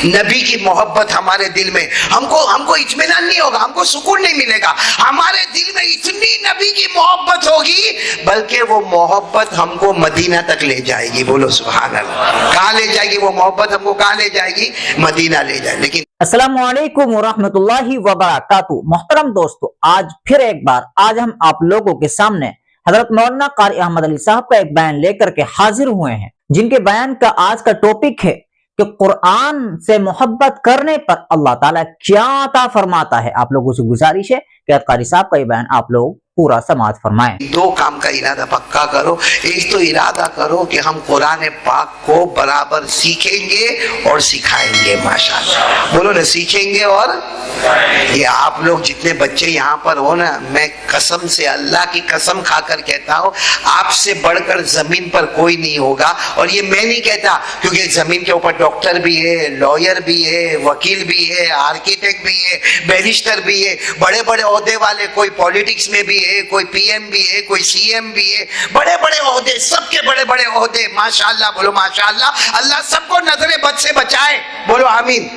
نبی کی محبت ہمارے دل میں، ہم کو اطمینان نہیں ہوگا، ہم کو سکون نہیں ملے گا. ہمارے دل میں اتنی نبی کی محبت ہوگی بلکہ وہ محبت ہم کو مدینہ تک لے جائے گی. بولو سبحان اللہ. کہاں لے جائے گی وہ محبت؟ ہم کو کہاں لے جائے گی؟ مدینہ لے جائے. لیکن السلام علیکم ورحمۃ اللہ وبرکاتہ. محترم دوستو، آج پھر ایک بار ہم آپ لوگوں کے سامنے حضرت مولانا قاری احمد علی صاحب کا ایک بیان لے کر کے حاضر ہوئے ہیں، جن کے بیان کا آج کا ٹاپک ہے کہ قرآن سے محبت کرنے پر اللہ تعالیٰ کیا عطا فرماتا ہے. آپ لوگوں سے گزارش ہے کہ قاری صاحب کا یہ بیان آپ لوگ پورا سماعت فرمائیں. دو کام کا ارادہ پکا کرو. ایک تو ارادہ کرو کہ ہم قرآن پاک کو برابر سیکھیں گے اور سکھائیں گے. ماشاءاللہ بولو نا، سیکھیں گے اور یہ آپ لوگ جتنے بچے یہاں پر ہو نا، میں قسم سے اللہ کی قسم کھا کر کہتا ہوں آپ سے بڑھ کر زمین پر کوئی نہیں ہوگا. اور یہ میں نہیں کہتا، کیونکہ زمین کے اوپر ڈاکٹر بھی ہے، لائر بھی ہے، وکیل بھی ہے، آرکیٹیکٹ بھی ہے، بیرسٹر بھی ہے، بڑے بڑے عہدے والے، کوئی پالیٹکس میں بھی ہے، کوئی پی ایم بھی ہے، کوئی سی ایم بھی ہے، بڑے بڑے عہدے، سب کے بڑے بڑے عہدے. ماشاءاللہ بولو ماشاءاللہ. اللہ سب کو نظر بد سے بچائے. بولو آمین.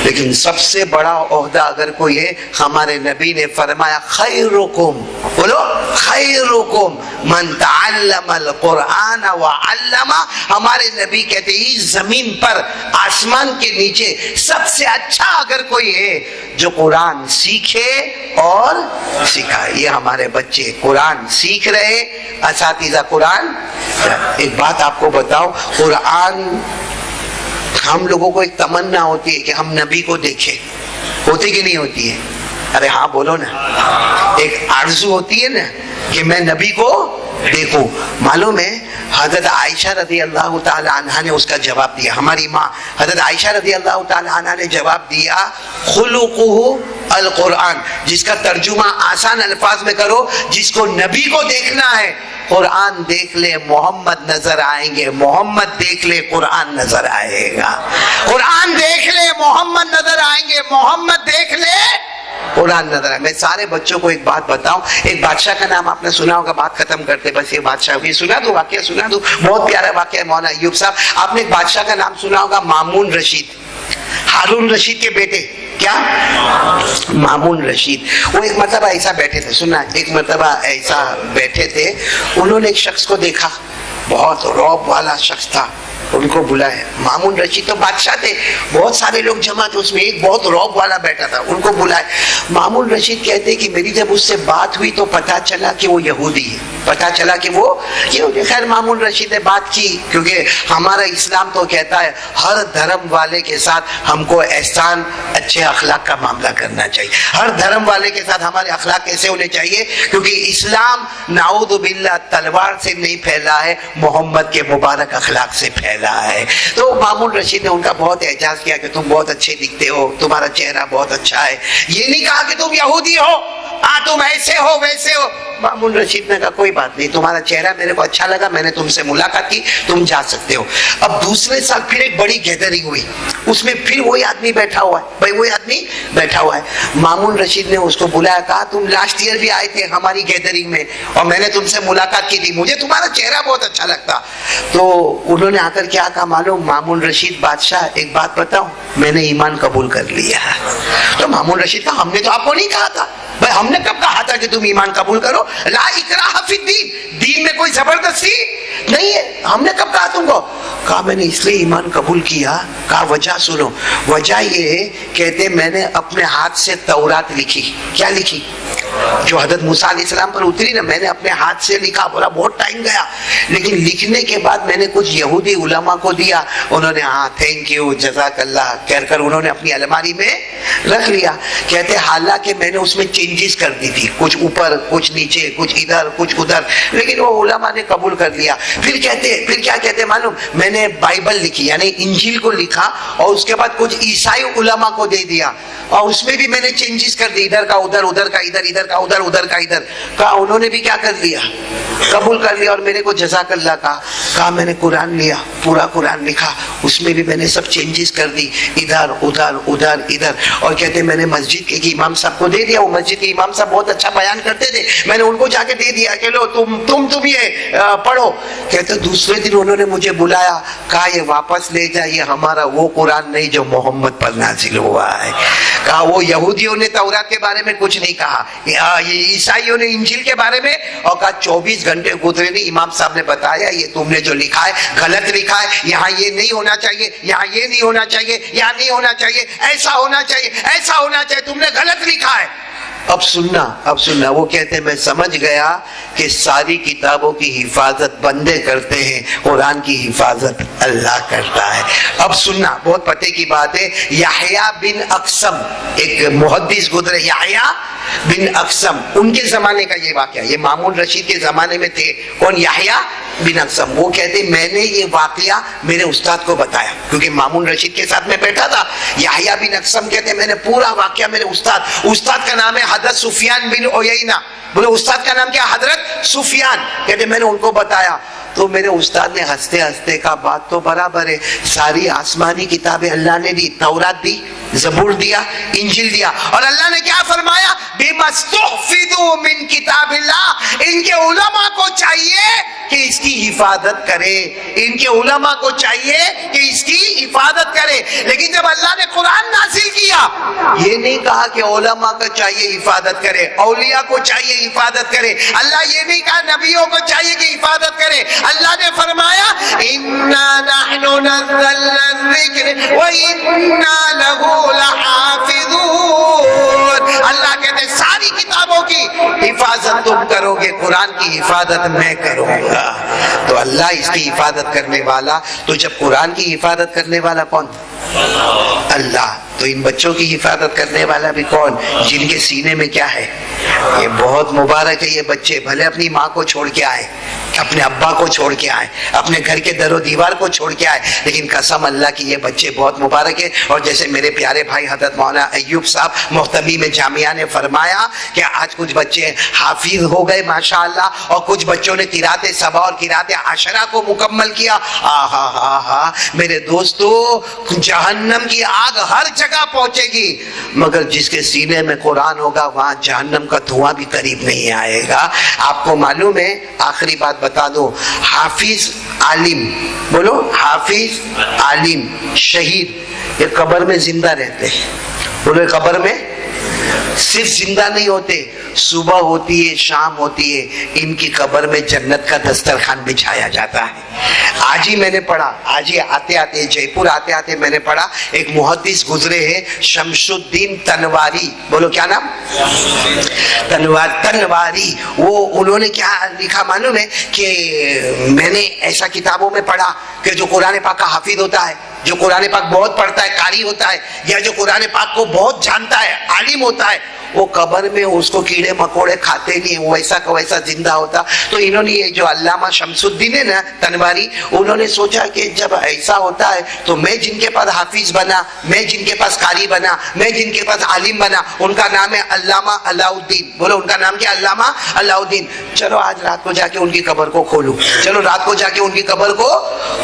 لیکن سب سے بڑا عہدہ اگر کوئی ہے، ہمارے نبی نے فرمایا خیرکم، بولو خیرکم من تعلم القرآن وعلمہ. ہمارے نبی کہتے ہیں زمین پر، آسمان کے نیچے سب سے اچھا اگر کوئی ہے جو قرآن سیکھے اور سکھائے. یہ ہمارے بچے قرآن سیکھ رہے، اساتذہ قرآن. ایک بات آپ کو بتاؤ، قرآن ہم لوگوں کو ایک تمنا ہوتی ہے کہ ہم نبی کو دیکھیں، ہوتی کہ نہیں ہوتی ہے؟ ارے ہاں بولو نا. ایک آرزو ہوتی ہے نا کہ میں نبی کو دیکھوں. معلوم ہے حضرت عائشہ رضی اللہ تعالی عنہ نے اس کا جواب دیا. ہماری ماں حضرت عائشہ رضی اللہ تعالی عنہ نے جواب دیا خلقہ القرآن، جس کا ترجمہ آسان الفاظ میں کرو، جس کو نبی کو دیکھنا ہے قرآن دیکھ لے محمد نظر آئیں گے، محمد دیکھ لے قرآن نظر آئے گا، قرآن دیکھ لے محمد نظر آئیں گے، محمد دیکھ لے قرآن نظر آئے. میں سارے بچوں کو ایک بات بتاؤں. ایک بادشاہ کا نام آپ نے سنا ہوگا، بات ختم کرتے بس. یہ بادشاہ یہ سنا دو، واقعہ سنا دو، بہت پیارا واقعہ ہے. مولانا ایوب صاحب، آپ نے ایک بادشاہ کا نام سنا ہوگا، مامون رشید، ہارون رشید کے بیٹے. کیا؟ مامون رشید. وہ ایک مرتبہ ایسا بیٹھے تھے، سننا، ایک مرتبہ ایسا بیٹھے تھے، انہوں نے ایک شخص کو دیکھا، بہت رعب والا شخص تھا. ان کو بلائے. مامون رشید تو بادشاہ تھے، بہت سارے لوگ جمع تھے، اس میں ایک بہت رعب والا بیٹھا تھا. ان کو بلائے. مامون رشید کہتے کہ میری جب اس سے بات ہوئی تو پتا چلا کہ وہ یہودی ہے، پتا چلا کہ وہ یہودی. خیر مامون رشید نے بات کی، کیونکہ ہمارا اسلام تو کہتا ہے ہر دھرم والے کے ساتھ ہم کو احسان، اچھے اخلاق کا معاملہ کرنا چاہیے. ہر دھرم والے کے ساتھ ہمارے اخلاق کیسے ہونے چاہیے؟ کیونکہ اسلام نعوذ باللہ تلوار سے نہیں پھیلا ہے، محمد کے مبارک اخلاق سے پھیلا ہے. تو مامون رشید نے ان کا بہت اعزاز کیا کہ تم بہت اچھے دکھتے ہو، تمہارا چہرہ بہت اچھا ہے. یہ نہیں کہا کہ تم یہودی ہو، تم ایسے ہو ویسے ہو. مامون رشید نے کہا کوئی بات نہیں، تمہارا چہرہ میرے کو اچھا لگا، میں نے تم سے ملاقات کی، تم جا سکتے ہو. اب دوسرے سال پھر ایک بڑی گیدرنگ ہوئی، اس میں پھر وہی آدمی بیٹھا ہوا ہے. بھائی وہی آدمی بیٹھا ہوا ہے. مامون رشید نے اس کو بلایا، کہا تم لاسٹ ایئر بھی آئے تھے ہماری گیدرنگ میں اور میں نے تم سے ملاقات کی تھی، مجھے تمہارا چہرہ بہت اچھا لگتا. تو انہوں نے آ کر کیا کہا معلوم؟ مامون رشید بادشاہ ایک بات بتاؤں، میں نے ایمان قبول کر لیا. تو مامون رشید کہا ہم نے تو آپ کو نہیں کہا تھا. بھائی ہم نے کب کہا تھا کہ تم ایمان قبول کرو؟ لا اکراہ فی الدین، دین میں کوئی زبردستی نہیں ہے. ہم نے کب کہا تم کو؟ کہا میں نے اس لیے ایمان قبول کیا. کہا وجہ سنو. وجہ یہ ہے، کہتے میں نے اپنے ہاتھ سے تورات لکھی. کیا لکھی؟ جو حضرت موسیٰ علیہ السلام پر اتری نا، میں نے اپنے ہاتھ سے لکھا. بولا بہت ٹائم گیا، لیکن لکھنے کے بعد میں نے کچھ یہودی علماء کو دیا. انہوں نے ہاں تھینک یو جزاک اللہ کہہ کر انہوں نے اپنی الماری میں رکھ لیا. کہتے حالانکہ میں نے اس میں چینجز کر دی تھی، کچھ اوپر کچھ نیچے، کچھ ادھر کچھ ادھر، لیکن وہ علماء نے قبول کر لیا. پھر کیا کہتے معلوم؟ میں نے بائبل لکھی، یعنی انجیل کو لکھا، اور اس کے بعد کچھ عیسائی علماء کو دے دیا، اور اس میں بھی میں نے چینجز کر دی، ادھر کا ادھر، ادھر کا ادھر، ادھر ادھر کا ادھر, ادھر کا ادھر. کہا انہوں نے بھی کیا کر لیا, قبول کر لیا, اور میرے کو جزاک اللہ کہا میں نے قرآن لیا, پورا قرآن لکھا, اس میں بھی میں نے سب چینجز کر دی, ادھر ادھر ادھر ادھر. اور کہتے میں نے مسجد کے امام صاحب کو دے دیا, وہ مسجد کے امام صاحب بہت اچھا بیان کرتے تھے, میں نے ان کو جا کے دے دیا کہ لو تم یہ پڑھو. کہتے دوسرے دن انہوں نے مجھے بلایا, کہا یہ واپس لے جا, یہ ہمارا وہ قرآن نہیں جو محمد پر نازل ہوا ہے. کہا وہ یہودیوں نے تورات کے بارے میں کچھ نہیں کہا, یہ عیسائیوں نے انجیل کے بارے میں, اور کہا 24 گھنٹے گزرے نہیں, امام صاحب نے بتایا یہ تم نے جو لکھا ہے غلط لکھا ہے, یہاں یہ نہیں ہونا چاہیے, یہاں یہ نہیں ہونا چاہیے, یہاں نہیں ہونا چاہیے, ایسا ہونا چاہیے, ایسا ہونا چاہیے, تم نے غلط لکھا ہے. اب سننا وہ کہتے ہیں میں سمجھ گیا کہ ساری کتابوں کی حفاظت بندے کرتے ہیں, قرآن کی حفاظت اللہ کرتا ہے. اب سننا, بہت پتے کی بات ہے, یحییٰ بن اقسم ایک محدث گزرے, یحییٰ بن اقسم, ان کے زمانے کا یہ واقعہ, یہ مامون رشید کے زمانے میں تھے. کون؟ یحییٰ بن اقسم. وہ کہتے میں نے یہ واقعہ میرے استاد کو بتایا, کیونکہ مامون رشید کے ساتھ میں بیٹھا تھا. یحییٰ بن اقسم کہتے میں نے پورا واقعہ میرے استاد کا نام ہے حضرت سفیان بن عیینہ. بولے استاد کا نام کیا؟ حضرت سفیان. کہتے میں نے ان کو بتایا, تو میرے استاد نے ہنستے ہنستے کہا بات تو برابر ہے, ساری آسمانی کتابیں اللہ نے دی, تورات دی, زبور دیا, انجیل دیا, اور اللہ نے کیا فرمایا؟ بِمَا اسْتُحْفِظُوا مِن کتاب اللہ. ان کے علماء کو چاہیے کہ اس کی حفاظت کرے, ان کے علماء کو چاہیے کہ اس کی حفاظت کرے. لیکن جب اللہ نے قرآن نازل کیا, یہ نہیں کہا کہ علماء کو چاہیے حفاظت کرے, اولیاء کو چاہیے حفاظت کرے. اللہ یہ نہیں کہا نبیوں کو چاہیے کہ حفاظت کرے. اللہ نے فرمایا اِنَّا نَحْنُ نَزَّلْنَا الذِّكْرَ وَإِنَّا لَهُ لَحَافِظُونَ. اللہ کہتے ساری کتابوں کی حفاظت تم کرو گے, قرآن کی حفاظت میں کروں گا. تو اللہ اس کی حفاظت کرنے والا. تو جب قرآن کی حفاظت کرنے والا کون؟ اللہ. تو ان بچوں کی حفاظت کرنے والا بھی کون؟ جن کے سینے میں کیا ہے؟ یہ بہت مبارک ہے یہ بچے, بھلے اپنی ماں کو چھوڑ کے آئے, اپنے ابا کو چھوڑ کے آئے, اپنے گھر کے در و دیوار کو چھوڑ کے آئے, لیکن قسم اللہ کی یہ بچے بہت مبارک ہے. اور جیسے میرے پیارے بھائی حضرت مولانا ایوب صاحب محتمی میں جامعہ نے فرمایا کہ آج کچھ بچے حافظ ہو گئے ماشاءاللہ, اور کچھ بچوں نے قرات سبا اور قرات عشرہ کو مکمل کیا. آہا میرے دوستو, جہنم کی آگ ہر جگہ پہنچے گی, مگر جس کے سینے میں قرآن ہوگا وہاں جہنم کا دھواں بھی قریب نہیں آئے گا. آپ کو معلوم ہے, آخری بات بتا دو, حافظ عالم, بولو حافظ عالم شہید یہ قبر میں زندہ رہتے ہیں. بولو قبر میں صرف زندہ نہیں ہوتے, صبح ہوتی ہے, شام ہوتی ہے, ان کی قبر میں جنت کا دسترخوان بچھایا جاتا ہے. آج ہی میں نے پڑھا, آج ہی آتے آتے جے پور آتے آتے میں نے پڑھا, ایک محدث گزرے ہیں شمس الدین تنواری. بولو کیا نام؟ تنواری. وہ انہوں نے کیا لکھا معلوم ہے کہ میں نے ایسا کتابوں میں پڑھا کہ جو قرآن پاک کا حافظ ہوتا ہے, جو قرآن پاک بہت پڑھتا ہے, قاری ہوتا ہے, یا جو قرآن پاک کو بہت جانتا ہے, عالم ہوتا ہے, وہ قبر میں اس کو کیڑے مکوڑے کھاتے نہیں, وہ ویسا کا ویسا زندہ ہوتا. تو انہوں نے یہ جو علامہ شمس الدین ہے نا تنواری, انہوں نے سوچا کہ جب ایسا ہوتا ہے تو میں جن کے پاس حافظ بنا, میں جن کے پاس قاری بنا, میں جن کے پاس عالم بنا, ان کا نام ہے علامہ علاء الدین. بولو ان کا نام کیا؟ علامہ علاء الدین. چلو آج رات کو جا کے ان کی قبر کو کھولو, چلو رات کو جا کے ان کی قبر کو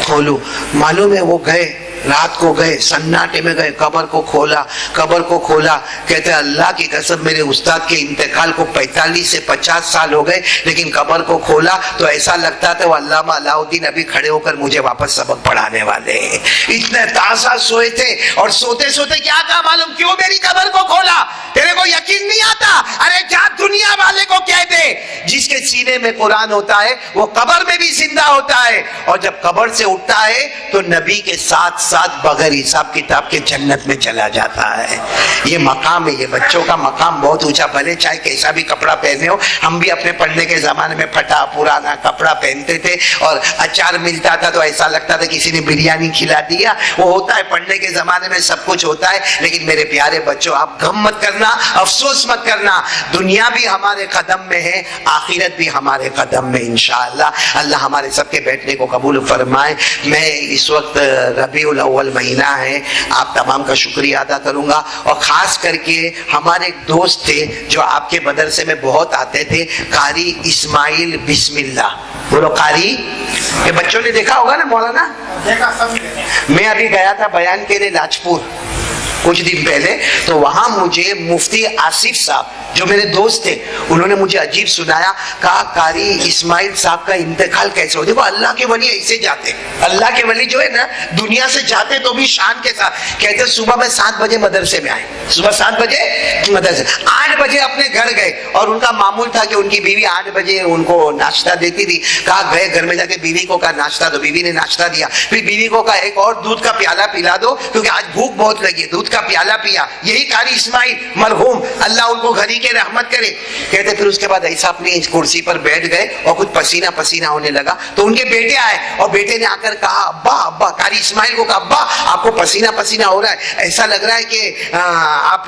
کھولو. معلوم ہے وہ گئے, رات کو گئے, سناٹے میں گئے, قبر کو کھولا. کہتے اللہ کی قسم میرے استاد کے انتقال کو 45 سے 50 سال ہو گئے, لیکن قبر کو کھولا تو ایسا لگتا تھا وہ علامہ علاء الدین ابھی کھڑے ہو کر مجھے واپس سبق پڑھانے والے ہیں. اتنے تازہ سوئے تھے, اور سوتے سوتے کیا کہا معلوم؟ کیوں میری قبر کو کھولا؟ تیرے کو یقین نہیں آتا؟ ارے جا دنیا والے کو کہہ دے, جس کے سینے میں قرآن ہوتا ہے وہ قبر میں بھی زندہ ہوتا ہے, اور جب قبر سے اٹھتا ہے تو نبی کے ساتھ بغیر حساب کتاب کے جنت میں چلا جاتا ہے. یہ مقام ہے, یہ بچوں کا مقام بہت اونچا. بھلے چاہے کیسا بھی کپڑا پہنے ہو, ہم بھی اپنے پڑھنے کے زمانے میں پھٹا پرانا کپڑا پہنتے تھے, اور اچار ملتا تھا تو ایسا لگتا تھا کسی نے بریانی کھلا دیا. وہ ہوتا ہے, پڑھنے کے زمانے میں سب کچھ ہوتا ہے. لیکن میرے پیارے بچوں, آپ غم مت کرنا, افسوس مت کرنا, دنیا بھی ہمارے قدم میں ہے, آخرت بھی ہمارے قدم میں انشاءاللہ. اللہ ہمارے سب کے بیٹھنے کو قبول فرمائے. میں اس وقت ربیع الاول مہینہ ہے، آپ تمام کا شکریہ ادا کروں گا، اور خاص کر کے ہمارے ایک دوست تھے جو آپ کے مدرسے میں بہت آتے تھے، قاری اسماعیل بسم اللہ، بولو قاری، یہ بچوں نے دیکھا ہوگا نا مولانا؟ میں ابھی گیا تھا بیان کے لیے لاجپور کچھ دن پہلے، تو وہاں مجھے مفتی آصف صاحب جو میرے دوست تھے انہوں نے مجھے عجیب سنایا، کہا قاری اسماعیل صاحب کا انتقال کیسے ہو؟ دیکھو اللہ کے ولی ایسے جاتے، اللہ کے ولی جو ہے نا دنیا سے جاتے تو بھی شان کے ساتھ کہتے صبح میں 7 بجے مدرسے میں آئے، صبح 7 بجے مدرسے، 8 بجے اپنے گھر گئے، اور ان کا معمول تھا کہ ان کی بیوی 8 بجے ان کو ناشتہ دیتی تھی، کہا گئے گھر میں جا کے بیوی کو کہا ناشتہ دو، بیوی نے ناشتہ دیا، پھر بیوی کو کہا ایک اور دودھ کا پیالہ پلا دو کیونکہ آج بھوک بہت لگی ہے، دودھ کا پیالہ پیا، یہی قاری اسماعیل مرحوم اللہ ان کو گھری کے رحمت کرے، کہتے پھر اس کے بعد ایسا اپنی کرسی پر بیٹھ گئے اور کچھ پسینہ پسینہ ہونے لگا، تو ان کے بیٹے آئے اور بیٹے نے آ کر کہا ابا ابا، قاری اسماعیل کو کہا ابا آپ کو پسینہ پسینہ ہو رہا ہے، ایسا لگ رہا ہے کہ آپ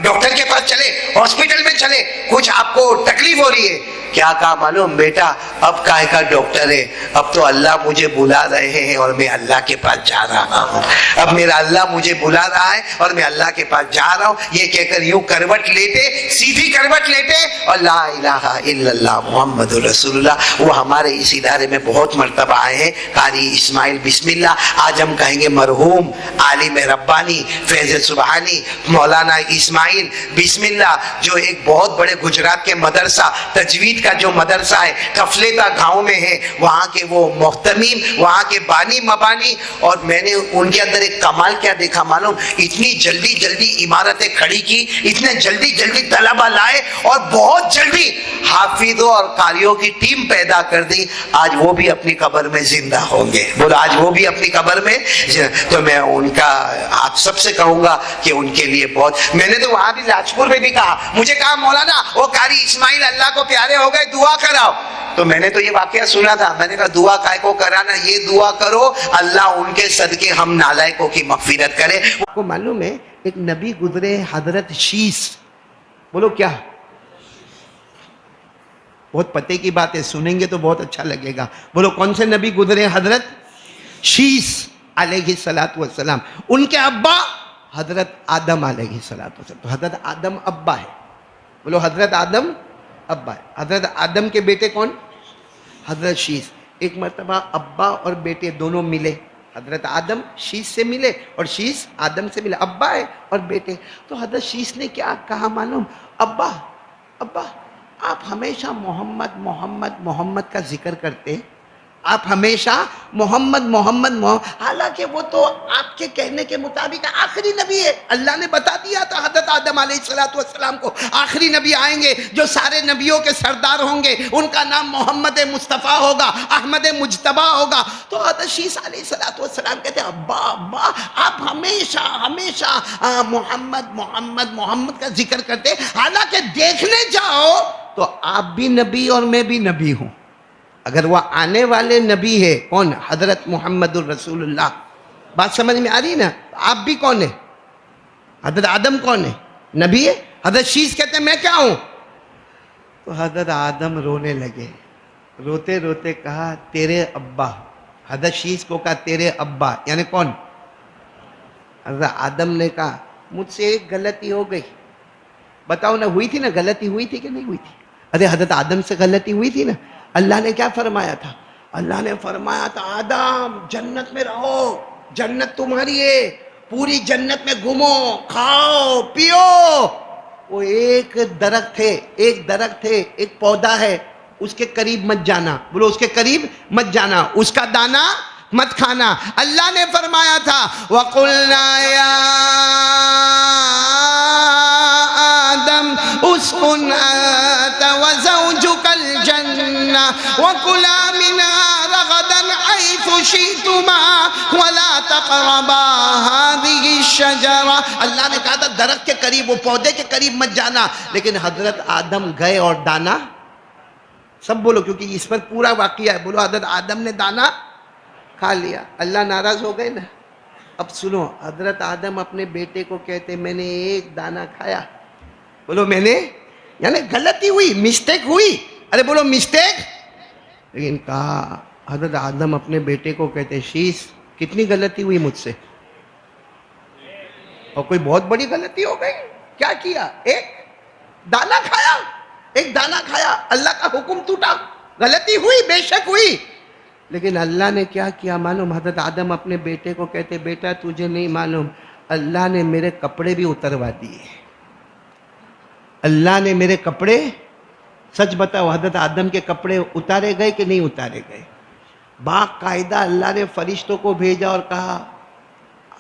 ڈاکٹر کے پاس چلے، ہاسپٹل میں چلے، کچھ آپ کو تکلیف ہو رہی ہے۔ کیا کہا معلوم؟ بیٹا اب کائے کا ڈاکٹر ہے، اب تو اللہ مجھے بلا رہے ہیں اور میں اللہ کے پاس جا رہا ہوں، اب میرا اللہ مجھے بلا رہا ہے اور میں اللہ کے پاس جا رہا ہوں، یہ کہہ کر یوں کروٹ لیتے، سیدھی کروٹ لیتے اور لا الہ الا اللہ محمد رسول اللہ۔ وہ ہمارے اس ادارے میں بہت مرتبہ آئے ہیں، قاری اسماعیل بسم اللہ، آج ہم کہیں گے مرحوم عالم ربانی فیض سبحانی مولانا اسماعیل بسم اللہ، جو ایک بہت بڑے گجرات کے مدرسہ تجوید کا جو مدرسہ ہے کفلیتا گاؤں میں ہے، وہاں کے وہ محتمیم، وہاں کے بانی مبانی، اور میں نے ان کے اندر ایک کمال کیا دیکھا معلوم؟ اتنی جلدی جلدی عمارتیں کھڑی کی، اتنے جلدی جلدی طلبہ لائے اور بہت جلدی حافظوں اور قاریوں کی ٹیم پیدا کر دی، آج وہ بھی اپنی قبر میں زندہ ہوں گے، بولو آج وہ بھی اپنی قبر میں۔ تو میں ان کا آپ سب سے کہوں گا کہ ان کے لیے بہت، میں نے تو وہاں بھی لاجپور میں بھی کہا، مجھے کہا مولانا وہ قاری اسماعیل اللہ کو پیارے ہو گئے، دعا کراؤ، تو میں نے تو یہ واقعہ سنا تھا، میں نے کہا دعا کائے کو کرانا، یہ دعا کرو اللہ ان کے صدقے ہم نالائقوں کی مغفرت کرے۔ آپ کو معلوم ہے ایک نبی گزرے حضرت شیس، بولو کیا؟ بہت پتے کی بات ہے، سنیں گے تو بہت اچھا لگے گا، بولو کون سے نبی گزرے؟ حضرت شیس علیہ السلام، ان کے ابا حضرت آدم علیہ السلام، تو حضرت آدم ابا ہے، بولو حضرت آدم ابا ہے۔ حضرت آدم کے بیٹے کون؟ حضرت شیس۔ ایک مرتبہ ابا اور بیٹے دونوں ملے، حضرت آدم شیس سے ملے اور شیس آدم سے ملے، ابا ہے اور بیٹے، تو حضرت شیس نے کیا کہا معلوم؟ ابا ابا آپ ہمیشہ محمد محمد محمد کا ذکر کرتے، آپ ہمیشہ محمد محمد محمد، حالانکہ وہ تو آپ کے کہنے کے مطابق آخری نبی ہے، اللہ نے بتا دیا تھا حضرت آدم علیہ السلام کو آخری نبی آئیں گے جو سارے نبیوں کے سردار ہوں گے، ان کا نام محمد مصطفیٰ ہوگا، احمد مجتبی ہوگا، تو حضرت شیس علیہ السلام کہتے ہیں ابا ابا آپ ہمیشہ ہمیشہ محمد محمد محمد کا ذکر کرتے، حالانکہ دیکھنے جاؤ تو آپ بھی نبی اور میں بھی نبی ہوں، اگر وہ آنے والے نبی ہے کون؟ حضرت محمد الرسول اللہ، بات سمجھ میں آ رہی نا؟ آپ بھی کون ہے؟ حضرت آدم کون ہے؟ نبی ہے۔ حضرت شیس کہتے ہیں میں کیا ہوں؟ تو حضرت آدم رونے لگے، روتے روتے کہا تیرے ابا، حضرت شیس کو کہا تیرے ابا، یعنی کون؟ حضرت آدم نے کہا مجھ سے ایک غلطی ہو گئی، بتاؤ نا، ہوئی تھی نا غلطی، ہوئی تھی کہ نہیں ہوئی تھی؟ ارے حضرت آدم سے غلطی ہوئی تھی نا، اللہ نے کیا فرمایا تھا؟ اللہ نے فرمایا تھا آدم جنت میں رہو، جنت تمہاری ہے، پوری جنت میں گھومو، کھاؤ پیو، وہ ایک درخت ہے، ایک پودا ہے، اس کے قریب مت جانا، بولو اس کے قریب مت جانا، اس کا دانا مت کھانا۔ اللہ نے فرمایا تھا وَقُلْنَا يَا آدم اسْكُنْ أَنْتَ وَزَوْجُكَ الْجَنَّةَ وَكُلَا مِنْهَا رَغَدًا حَيْثُ شِئْتُمَا وَلَا تَقْرَبَا هَذِهِ الشَّجَرَةَ، اللہ نے کہا تھا درخت کے قریب، وہ پودے کے قریب مت جانا، لیکن حضرت آدم گئے اور دانا، سب بولو کیونکہ اس پر پورا واقعہ ہے، بولو حضرت آدم نے دانا کھا لیا، اللہ ناراض ہو گئے نا۔ اب سنو، حضرت آدم اپنے بیٹے کو کہتے میں نے ایک دانہ کھایا، بولو میں نے، یعنی غلطی ہوئی، مسٹیک ہوئی، ارے بولو مسٹیک، لیکن کہا حضرت آدم اپنے بیٹے کو کہتے شیس کتنی غلطی ہوئی مجھ سے؟ اور کوئی بہت بڑی غلطی ہو گئی. کیا کیا؟ ایک دانا کھایا، ایک دانا کھایا، اللہ کا حکم ٹوٹا. غلطی ہوئی، بے شک ہوئی، لیکن اللہ نے کیا کیا معلوم؟ حضرت آدم اپنے بیٹے کو کہتے بیٹا تجھے نہیں معلوم، اللہ نے میرے کپڑے بھی اتروا دیے. اللہ نے میرے کپڑے، سچ بتاؤ حضرت آدم کے کپڑے اتارے گئے کہ نہیں اتارے گئے؟ باقاعدہ اللہ نے فرشتوں کو بھیجا اور کہا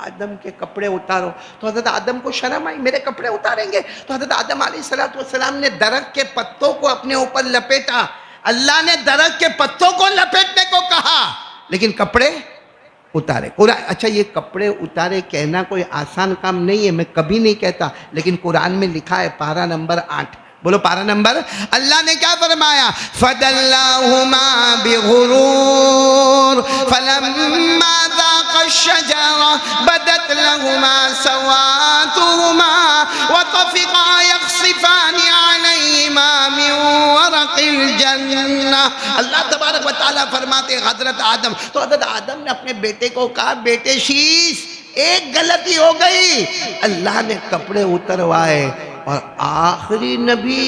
آدم کے کپڑے اتارو. تو حضرت آدم کو شرم آئی، میرے کپڑے اتاریں گے؟ تو حضرت آدم علیہ السلام نے درخت کے پتوں کو اپنے اوپر لپیٹا. اللہ نے درخت کے پتوں کو لپیٹنے کو کہا لیکن کپڑے اتارے. اچھا یہ کپڑے اتارے کہنا کوئی آسان کام نہیں ہے، میں کبھی نہیں کہتا، لیکن قرآن میں لکھا ہے پارہ نمبر 8. بولو پارہ نمبر. اللہ نے کیا فرمایا؟ فَدَلَّاهُمَا بِغُرُورٍ فَلَمَّا ذَاقَا الشَّجَرَةَ بَدَتْ لَهُمَا سَوَآتُهُمَا وَطَفِقَا يَخْصِفَانِ عَلَيْهِمَا مِنْ وَرَقِ الْجَنَّةِ. اللہ تبارک و تعالیٰ فرماتے ہیں حضرت آدم، تو حضرت آدم نے اپنے بیٹے کو کہا بیٹے شیش ایک غلطی ہو گئی. اللہ نے کپڑے اتروائے اور آخری نبی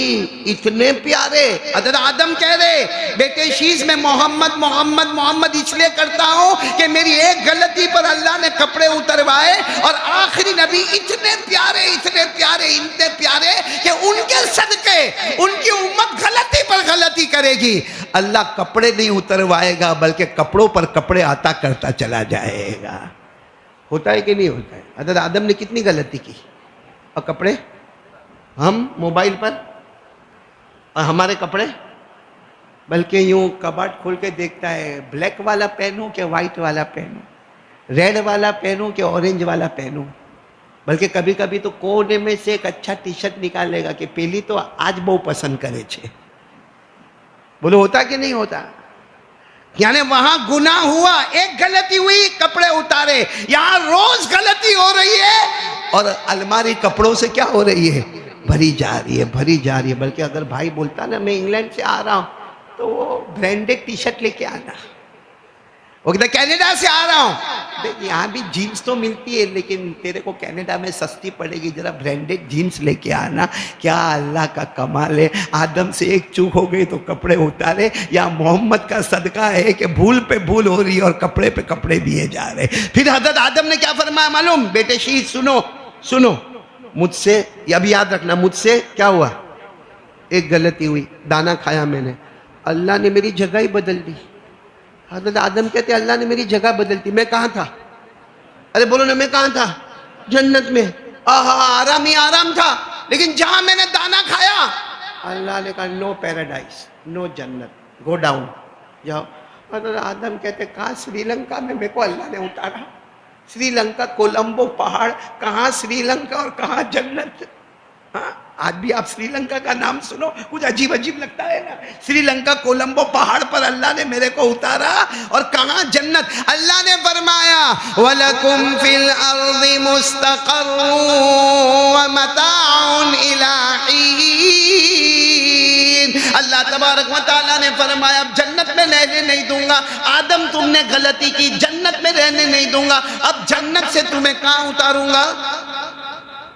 اتنے پیارے. حضرت آدم کہہ رہے بیٹے شیز میں محمد محمد محمد اس لیے کرتا ہوں کہ میری ایک غلطی پر اللہ نے کپڑے اتروائے، اور آخری نبی اتنے پیارے اتنے پیارے اتنے پیارے کہ ان کے صدقے ان کی امت غلطی پر غلطی کرے گی. اللہ کپڑے نہیں اتروائے گا بلکہ کپڑوں پر کپڑے عطا کرتا چلا جائے گا. ہوتا ہے کہ نہیں ہوتا ہے؟ حضرت آدم نے کتنی غلطی کی، اور کپڑے ہم موبائل پر، اور ہمارے کپڑے بلکہ یوں کباٹ کھول کے دیکھتا ہے بلیک والا پہنوں کہ وائٹ والا پہنوں، ریڈ والا پہنوں کہ اورنج والا پہنوں. بلکہ کبھی کبھی تو کونے میں سے ایک اچھا ٹی شرٹ نکالے گا کہ پہلی تو آج بہت پسند کرے چھے. بولو ہوتا کہ نہیں ہوتا؟ یعنی وہاں گناہ ہوا، ایک غلطی ہوئی کپڑے اتارے. یہاں روز غلطی ہو رہی ہے اور الماری کپڑوں سے کیا ہو رہی ہے؟ بھری جا رہی ہے بھری جا رہی ہے. بلکہ اگر بھائی بولتا نا میں انگلینڈ سے آ رہا ہوں تو وہ برینڈڈ ٹی شرٹ لے کے آنا. وہ کہتا کینیڈا سے آ رہا ہوں، یہاں بھی جینس تو ملتی ہے لیکن تیرے کو کینیڈا میں سستی پڑے گی، ذرا برینڈڈ جینس لے کے آنا. کیا اللہ کا کمال ہے. آدم سے ایک چوک ہو گئی تو کپڑے اتارے. یا محمد کا صدقہ ہے کہ بھول پہ بھول ہو رہی ہے اور کپڑے پہ کپڑے دیے جا رہے. پھر حضرت آدم نے کیا فرمایا معلوم؟ بیٹے شیخ سنو سنو، مجھ سے اب یاد رکھنا، مجھ سے کیا ہوا؟ ایک غلطی ہوئی، دانا کھایا میں نے، اللہ نے میری جگہ ہی بدل دی. حضرت آدم کہتے اللہ نے میری جگہ بدل دی. میں کہاں تھا؟ ارے بولو نا، میں کہاں تھا؟ جنت میں. آرام ہی آرام تھا، لیکن جہاں میں نے دانا کھایا اللہ نے کہا نو پیراڈائز، نو جنت، گو ڈاؤن، جاؤ. حضرت آدم کہتے کہاں سری لنکا میں میرے کو اللہ نے اتارا. سری لنکا کولمبو پہاڑ، کہاں سری لنکا اور کہاں جنت. ہاں آج بھی آپ سری لنکا کا نام سنو کچھ عجیب عجیب لگتا ہے نا. سری لنکا کولمبو پہاڑ پر اللہ نے میرے کو اتارا، اور کہاں جنت. اللہ نے فرمایا وَلَكُمْ فِي الْأَرْضِ مُسْتَقَرٌّ وَمَتَاعٌ إِلَىٰ حِينٍ. اللہ تبارک و تعالیٰ نے فرمایا اب جنت میں رہنے نہیں دوں گا. آدم تم نے غلطی کی، جنت میں رہنے نہیں دوں گا، اب جنت سے تمہیں کہاں اتاروں گا؟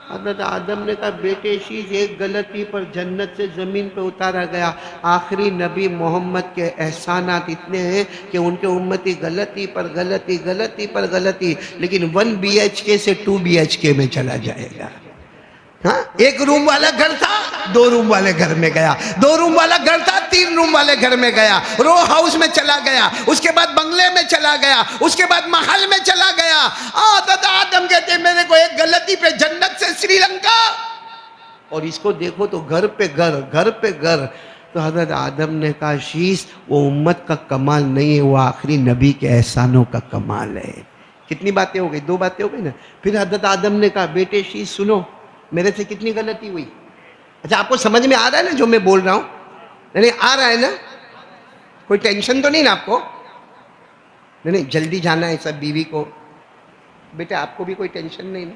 حضرت آدم نے کہا بیٹے شیز ایک غلطی پر جنت سے زمین پہ اتارا گیا. آخری نبی محمد کے احسانات اتنے ہیں کہ ان کے امتی غلطی پر غلطی غلطی پر غلطی، لیکن 1 BHK سے 2 BHK میں چلا جائے گا. ہاں ایک روم والا گھر تھا 2 روم والے گھر میں گیا، 2 روم والا گھر تھا 3 روم والے گھر میں گیا، رو ہاؤس میں چلا گیا، اس کے بعد بنگلے میں چلا گیا، اس کے بعد محل میں چلا گیا. حضرت آدم کہتے ہیں میرے کو ایک غلطی پہ جنت سے سری لنکا، اور اس کو دیکھو تو گھر پہ گھر گھر پہ گھر. تو حضرت آدم نے کہا شیش وہ امت کا کمال نہیں ہے، وہ آخری نبی کے احسانوں کا کمال ہے. کتنی باتیں ہو گئی؟ 2 باتیں ہو گئی نا. پھر حضرت آدم نے کہا بیٹے شیش سنو میرے سے کتنی غلطی ہوئی. اچھا آپ کو سمجھ میں آ رہا ہے نا جو میں بول رہا ہوں؟ نہیں آ رہا ہے نا؟ کوئی ٹینشن تو نہیں نا آپ کو؟ نہیں جلدی جانا ہے سب بیوی کو. بیٹا آپ کو بھی کوئی ٹینشن نہیں نا؟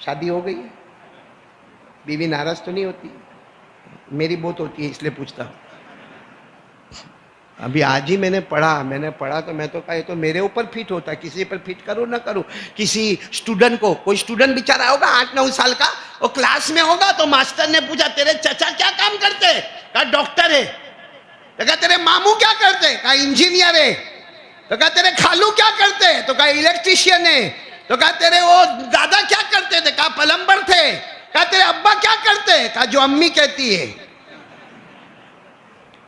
شادی ہو گئی ہے، بیوی ناراض تو نہیں ہوتی؟ میری بہت ہوتی ہے اس لیے پوچھتا ہوں. ابھی آج ہی میں نے پڑھا تو میں تو کہا یہ تو میرے اوپر فٹ ہوتا ہے، کسی پر فٹ کروں نہ کروں. کسی اسٹوڈنٹ کو، کوئی اسٹوڈنٹ بیچارہ ہوگا 8-9 سال کا، وہ کلاس میں ہوگا تو ماسٹر نے پوچھا تیرے چچا کیا کام کرتے؟ کہا ڈاکٹر ہے. تو کہا تیرے ماموں کیا کرتے؟ کہا انجینئر ہے. تو کہا تیرے خالو کیا کرتے؟ تو کہا الیکٹریشین ہے. تو کہا تیرے وہ دادا کیا کرتے تھے؟ کہا پلمبر تھے. کہا تیرے ابا کیا کرتے؟ کہا جو امی کہتی ہے.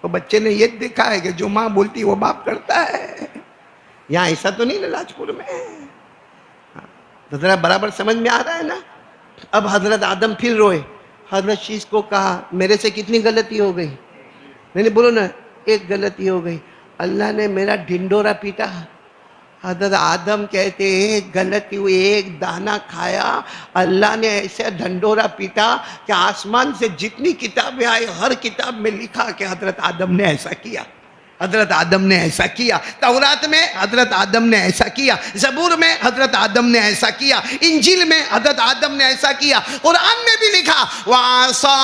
تو بچے نے یہ دیکھا ہے کہ جو ماں بولتی وہ باپ کرتا ہے. یہاں ایسا تو نہیں نا لاجپور میں. تو ذرا برابر سمجھ میں آ رہا ہے نا. اب حضرت آدم پھر روئے. حضرت شیش کو کہا میرے سے کتنی غلطی ہو گئی؟ نہیں بولو نا، ایک غلطی ہو گئی. اللہ نے میرا ڈھنڈورا پیٹا. حضرت آدم کہتے ایک غلطی ہوئی، ایک دانہ کھایا، اللہ نے ایسے ڈھنڈورا پیٹا کہ آسمان سے جتنی کتابیں آئی ہر کتاب میں لکھا کہ حضرت آدم نے ایسا کیا، حضرت آدم نے ایسا کیا. تورات میں حضرت آدم نے ایسا کیا، زبور میں حضرت آدم نے ایسا کیا، انجیل میں حضرت آدم نے ایسا کیا، قرآن میں بھی لکھا وَعَصَىٰ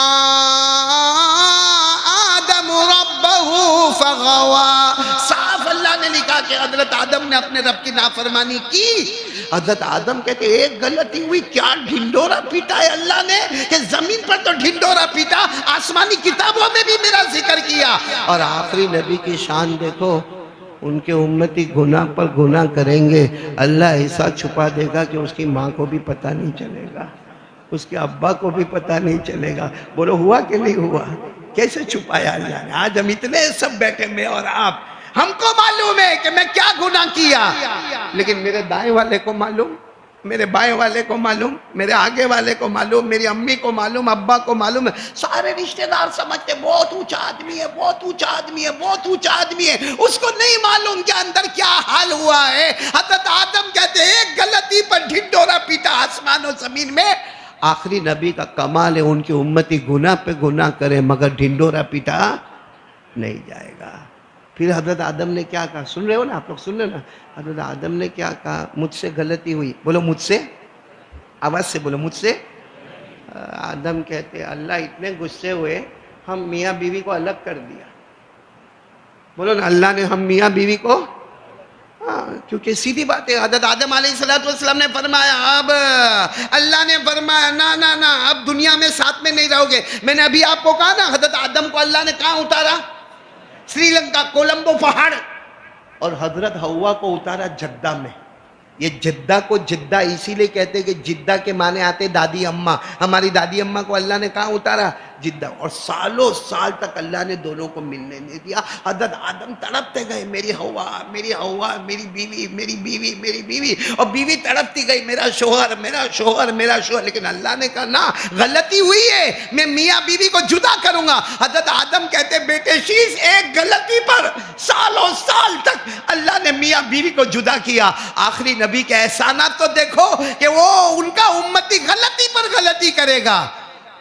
آدَمُ رَبَّهُ فَغَوَىٰ. صاف اللہ نے لکھا کہ حضرت آدم نے اپنے رب کی نافرمانی کی. حضرت آدم کہتے ایک غلطی ہوئی، کیا ڈھنڈورا پیٹا ہے اللہ نے، کہ زمین پر تو ڈھنڈورا پیٹا، آسمانی کتابوں میں بھی میرا ذکر کیا. اور آخری نبی کی شان دیکھو، ان کے امتی گناہ پر گناہ کریں گے، اللہ ایسا چھپا دے گا کہ اس کی ماں کو بھی پتہ نہیں چلے گا، اس کے ابا کو بھی پتہ نہیں چلے گا. بولو ہوا کہ نہیں ہوا؟ کیسے چھپایا اللہ نے؟ آج ہم اتنے سب بیٹھے میں اور آپ، ہم کو معلوم ہے کہ میں کیا گناہ کیا، لیکن میرے دائیں والے کو معلوم، میرے بائیں والے کو معلوم، میرے آگے والے کو معلوم، میری امی کو معلوم، ابا کو معلوم ہے. سارے رشتہ دار سمجھتے بہت اونچا آدمی ہے، بہت اونچا آدمی ہے، بہت اونچا آدمی ہے. اس کو نہیں معلوم کہ اندر کیا حال ہوا ہے. حضرت آدم کہتے ایک غلطی پر ڈھنڈورا پیٹا آسمان و زمین میں. آخری نبی کا کمال ہے، ان کی امتی گناہ پہ گناہ کرے مگر ڈھنڈورا پیٹا نہیں جائے گا. پھر حضرت آدم نے کیا کہا؟ سن رہے ہو نا آپ لوگ؟ سن رہے نا. حضرت آدم نے کیا کہا؟ مجھ سے غلطی ہوئی. بولو مجھ سے، آواز سے بولو مجھ سے. آدم کہتے اللہ اتنے غصے ہوئے ہم میاں بیوی کو الگ کر دیا. بولو نا، اللہ نے ہم میاں بیوی کو، کیونکہ سیدھی بات ہے. حضرت آدم علیہ السلام نے فرمایا، اب اللہ نے فرمایا نا اب دنیا میں ساتھ میں نہیں رہو گے. میں نے ابھی آپ کو کہا نا حضرت آدم کو اللہ نے کہاں اتارا؟ سری لنکا، کولمبو پہاڑ. اور حضرت حوا کو اتارا جدہ میں. یہ جدہ کو جدہ اسی لیے کہتے کہ جدہ کے معنی آتے دادی اماں. ہماری دادی اماں کو اللہ نے کہاں اتارا؟ جدہ. اور سالوں سال تک اللہ نے دونوں کو ملنے نہیں دیا. حضرت آدم تڑپتے گئے، میری ہوا، میری ہوا، میری بیوی، میری بیوی، میری بیوی. اور بیوی تڑپتی گئی، میرا شوہر، میرا شوہر، میرا شوہر. لیکن اللہ نے کہا نا، غلطی ہوئی ہے، میں میاں بیوی کو جدا کروں گا. حضرت آدم کہتے بیٹے شیش، ایک غلطی پر سالوں سال تک اللہ نے میاں بیوی کو جدا کیا. آخری نبی کے احسانات تو دیکھو کہ وہ ان کا امتی غلطی پر غلطی کرے گا،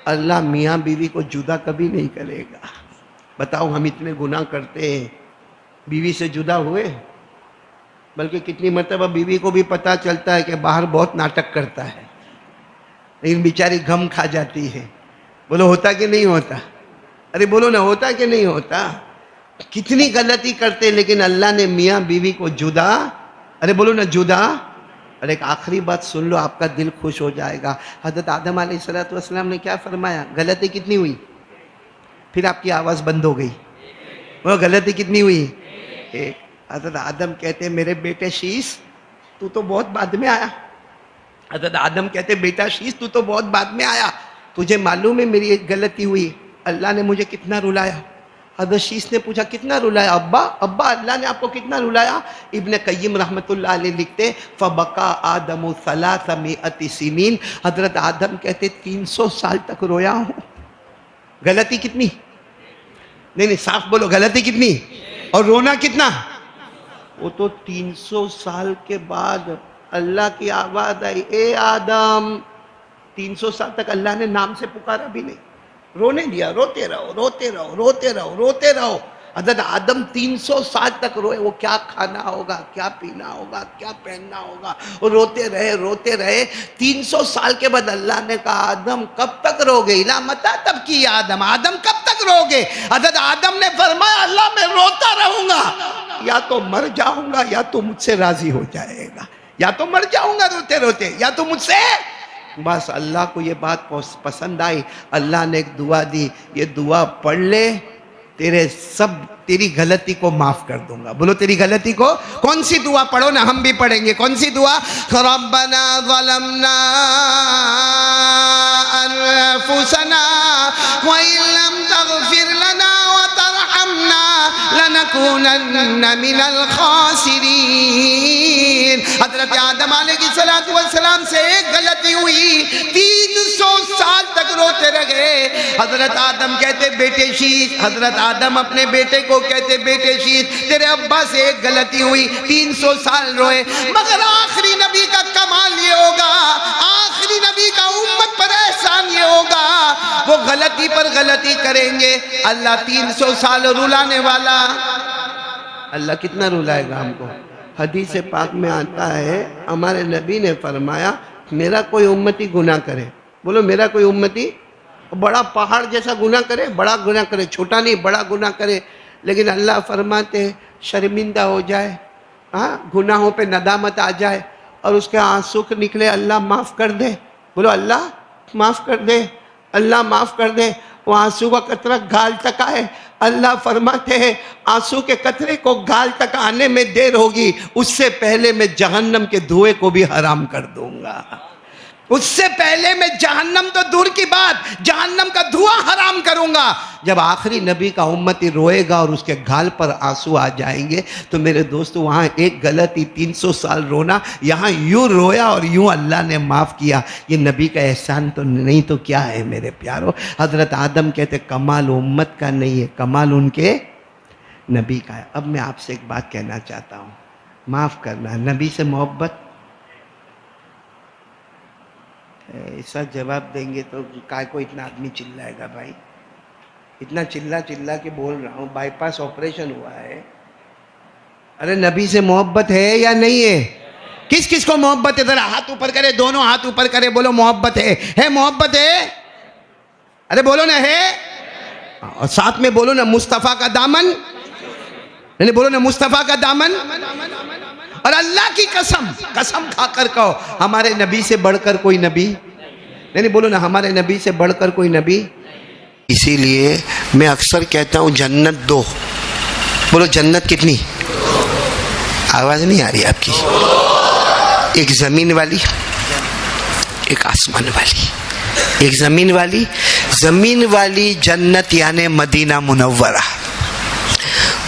اللہ میاں بیوی کو جدا کبھی نہیں کرے گا. بتاؤ ہم اتنے گناہ کرتے ہیں، بیوی سے جدا ہوئے، بلکہ کتنی مرتبہ بیوی کو بھی پتا چلتا ہے کہ باہر بہت ناٹک کرتا ہے، لیکن بیچاری غم کھا جاتی ہے. بولو ہوتا کہ نہیں ہوتا؟ ارے بولو نا، ہوتا کہ نہیں ہوتا؟ کتنی غلطی کرتے لیکن اللہ نے میاں بیوی کو جدا، ارے بولو نا جدا. اور ایک آخری بات سن لو، آپ کا دل خوش ہو جائے گا. حضرت آدم علیہ السلام نے کیا فرمایا؟ غلطی کتنی ہوئی؟ پھر آپ کی آواز بند ہو گئی. وہ غلطی کتنی ہوئی؟ ایک. حضرت آدم کہتے میرے بیٹے شیش تو تو بہت بعد میں آیا. حضرت آدم کہتے بیٹا شیش تو تو بہت بعد میں آیا، تجھے معلوم ہے میری ایک غلطی ہوئی، اللہ نے مجھے کتنا رلایا. حضرت شیش نے پوچھا کتنا رلایا؟ ابا اللہ نے آپ کو کتنا رلایا؟ ابن قیم رحمت اللہ علیہ لکھتے فبکا آدم 300 سنین. حضرت آدم کہتے 300 سال تک رویا ہوں. غلطی کتنی؟ نہیں صاف بولو، غلطی کتنی اور رونا کتنا؟ وہ تو 300 سال کے بعد اللہ کی آواز آئی، اے آدم. 300 سال تک اللہ نے نام سے پکارا بھی نہیں، رونے دیا، روتے رہو روتے رہو روتے رہو روتے رہو. حضرت آدم 300 سال تک روئے. وہ کیا کھانا ہوگا, کیا پینا ہوگا, کیا پہننا ہوگا, وہ روتے رہے. 300 سال کے بعد اللہ نے کہا آدم کب تک رو گے؟ الا متی تبکی آدم, آدم کب تک رو گے؟ حضرت آدم نے فرمایا اللہ میں روتا رہوں گا, یا تو مر جاؤں گا یا تو مجھ سے راضی ہو جائے گا, یا تو مر جاؤں گا روتے یا تو مجھ سے. بس اللہ کو یہ بات پسند آئی. اللہ نے ایک دعا دی, یہ دعا پڑھ لے تیری غلطی کو معاف کر دوں گا. بولو تیری غلطی کو. کون سی دعا؟ پڑھو نا, ہم بھی پڑھیں گے. کون سی دعا؟ ربنا ظلمنا انفسنا وان لم تغفر لنا وترحمنا لنکونن من الخاسرین. حضرت آدم علیہ السلام سے ایک غلطی ہوئی, 300 سال تک روتے رہے. حضرت آدم کہتے بیٹے شیش, حضرت آدم اپنے بیٹے کو کہتے بیٹے شیش تیرے ابا سے ایک غلطی ہوئی, 300 سال روئے. مگر آخری نبی کا کمال یہ ہوگا, آخری نبی کا امت پر احسان یہ ہوگا, وہ غلطی پر غلطی کریں گے, اللہ 300 سال رلانے والا. اللہ کتنا رلائے گا ہم کو. حدیث پاک میں آتا ہے ہمارے نبی نے فرمایا میرا کوئی امتی گناہ کرے, بولو میرا کوئی امتی بڑا پہاڑ جیسا گناہ کرے, بڑا گناہ کرے, چھوٹا نہیں بڑا گناہ کرے, لیکن اللہ فرماتے شرمندہ ہو جائے, گناہوں پہ ندامت آ جائے اور اس کے آنسو نکلے, اللہ معاف کر دے. بولو اللہ معاف کر دے, اللہ معاف کر دے. وہ آنسو کا قطرہ گال تک آئے, اللہ فرماتے ہیں آنسو کے قطرے کو گال تک آنے میں دیر ہوگی, اس سے پہلے میں جہنم کے دھوئے کو بھی حرام کر دوں گا. اس سے پہلے میں جہنم تو دور کی بات, جہنم کا دھواں حرام کروں گا. جب آخری نبی کا امتی روئے گا اور اس کے گال پر آنسو آ جائیں گے تو میرے دوستو وہاں ایک غلطی 300 سال رونا, یہاں یوں رویا اور یوں اللہ نے معاف کیا. یہ نبی کا احسان تو نہیں تو کیا ہے میرے پیارو. حضرت آدم کہتے کمال امت کا نہیں ہے, کمال ان کے نبی کا ہے. اب میں آپ سے ایک بات کہنا چاہتا ہوں, معاف کرنا, نبی سے محبت. ایسا جواب دیں گے تو کائے کو اتنا آدمی چلائے گا بھائی, اتنا چلا کے بول رہا ہوں, بائی پاس آپریشن ہوا ہے. ارے نبی سے محبت ہے یا نہیں ہے؟ کس کس کو محبت ہے؟ ذرا ہاتھ اوپر کرے, دونوں ہاتھ اوپر کرے, بولو محبت ہے محبت ہے. ارے بولو نا ہے, اور ساتھ میں بولو نا مصطفیٰ کا دامن, نہیں بولو نا مصطفیٰ کا دامن. اور اللہ کی قسم کھا کر کہو ہمارے نبی سے بڑھ کر کوئی نبی نہیں, بولو نا ہمارے نبی سے بڑھ کر کوئی نبی. اسی لیے میں اکثر کہتا ہوں جنت دو. بولو جنت کتنی؟ آواز نہیں آ رہی آپ کی. ایک زمین والی, ایک آسمان والی. ایک زمین والی جنت یعنی مدینہ منورہ.